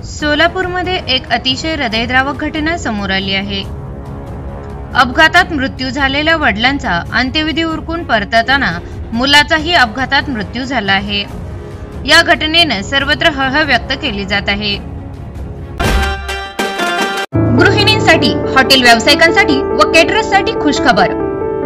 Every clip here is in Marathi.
सोलापूरमध्ये एक अतिशय हृदयद्रावक घटना समोर आली आहे। अपघातात मृत्यू झालेल्या वडिलांचा अंत्यविधी उरकून परतताना मुलाचाही अपघातात मृत्यू झाला आहे। या घटनेने सर्वत्र हळहळ व्यक्त केली जात आहे। गृहिणींसाठी, हॉटेल व्यावसायिकांसाठी व केटरर्ससाठी खुशखबर।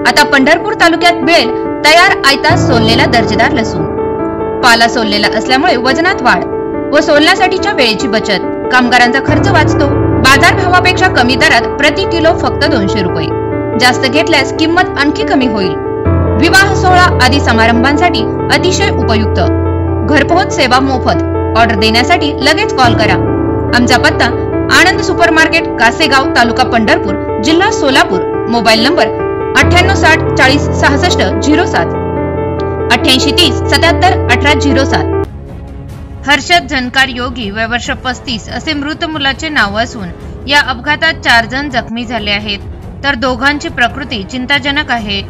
आता पंढरपूर तालुक्यात मिळेल तयार आयता सोललेला दर्जेदार लसूण। पाला सोललेला असल्यामुळे वजनात वाढ व सोलण्यासाठीच्या वेळेची बचत, कामगारांचा खर्च वाचतो। बाजारभावापेक्षा कमी दरात प्रति किलो फक्त 200 रुपये। जास्त घेतल्यास किंमत आणखी कमी होईल। विवाह सोहळा आदी समारंभांसाठी अतिशय उपयुक्त। घरपोहोच सेवा मोफत। ऑर्डर देण्यासाठी लगेच कॉल करा। आमचा पत्ता आनंद सुपर मार्केट, कासेगाव, तालुका पंढरपूर, जिल्हा सोलापूर। Mobile number 9860 40 66 07 8830 77 18 07। हर्षद झणकार योगी वय वर्ष 35 असे मृत मुलाचे नाव असून या अपघातात 4 जण जखमी झाले आहेत, तर दोघांची प्रकृती चिंताजनक आहे।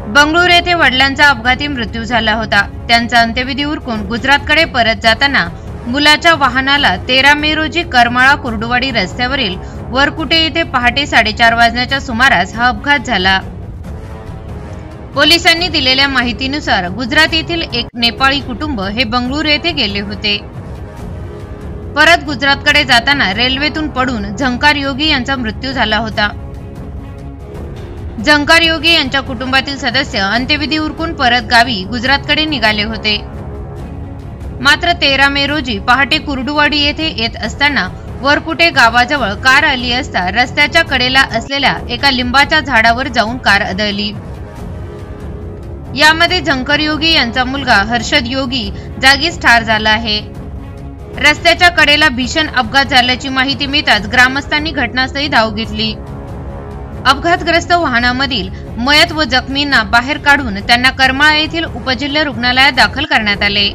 बंगळूर येथे वडिलांचा अपघाती मृत्यू झाला होता। त्यांचा अंत्यविधी उरकून गुजरातकडे परत जाताना मुलाच्या वाहनाला 13 मे रोजी करमाळा कुर्डुवाडी रस्त्यावरील वरकुटे येथे पहाटे 4:30 वाजण्याच्या सुमारास हा अपघात झाला। पोलिसांनी दिलेल्या माहितीनुसार गुजरात येथील एक नेपाळी कुटुंब हे बंगळूर येथे गेले होते। परत गुजरातकडे जाताना रेल्वेतून पडून झंकार योगी यांचा मृत्यू झाला होता। झंकार योगी यांच्या कुटुंबातील सदस्य अंत्यविधी उरकून परत गावी गुजरातकडे निघाले होते। मात्र 13 मे रोजी पहाटे कुर्डुवाडी येथे येत असताना वरकुटे गावाजवळ कार आली असता रस्त्याच्या कडेला असलेल्या एका लिंबाच्या झाडावर जाऊन कार आदळली। यामध्ये झंकर योगी यांचा मुलगा हर्षद योगी जागीच ठार झाला आहे। रस्त्याच्या कडेला भीषण अपघात झाल्याची माहिती मिळताच ग्रामस्थांनी घटनास्थळी धाव घेतली। अपघातग्रस्त वाहनामधील मयत व जखमींना बाहेर काढून त्यांना करमाळा येथील उपजिल्हा रुग्णालयात दाखल करण्यात आले।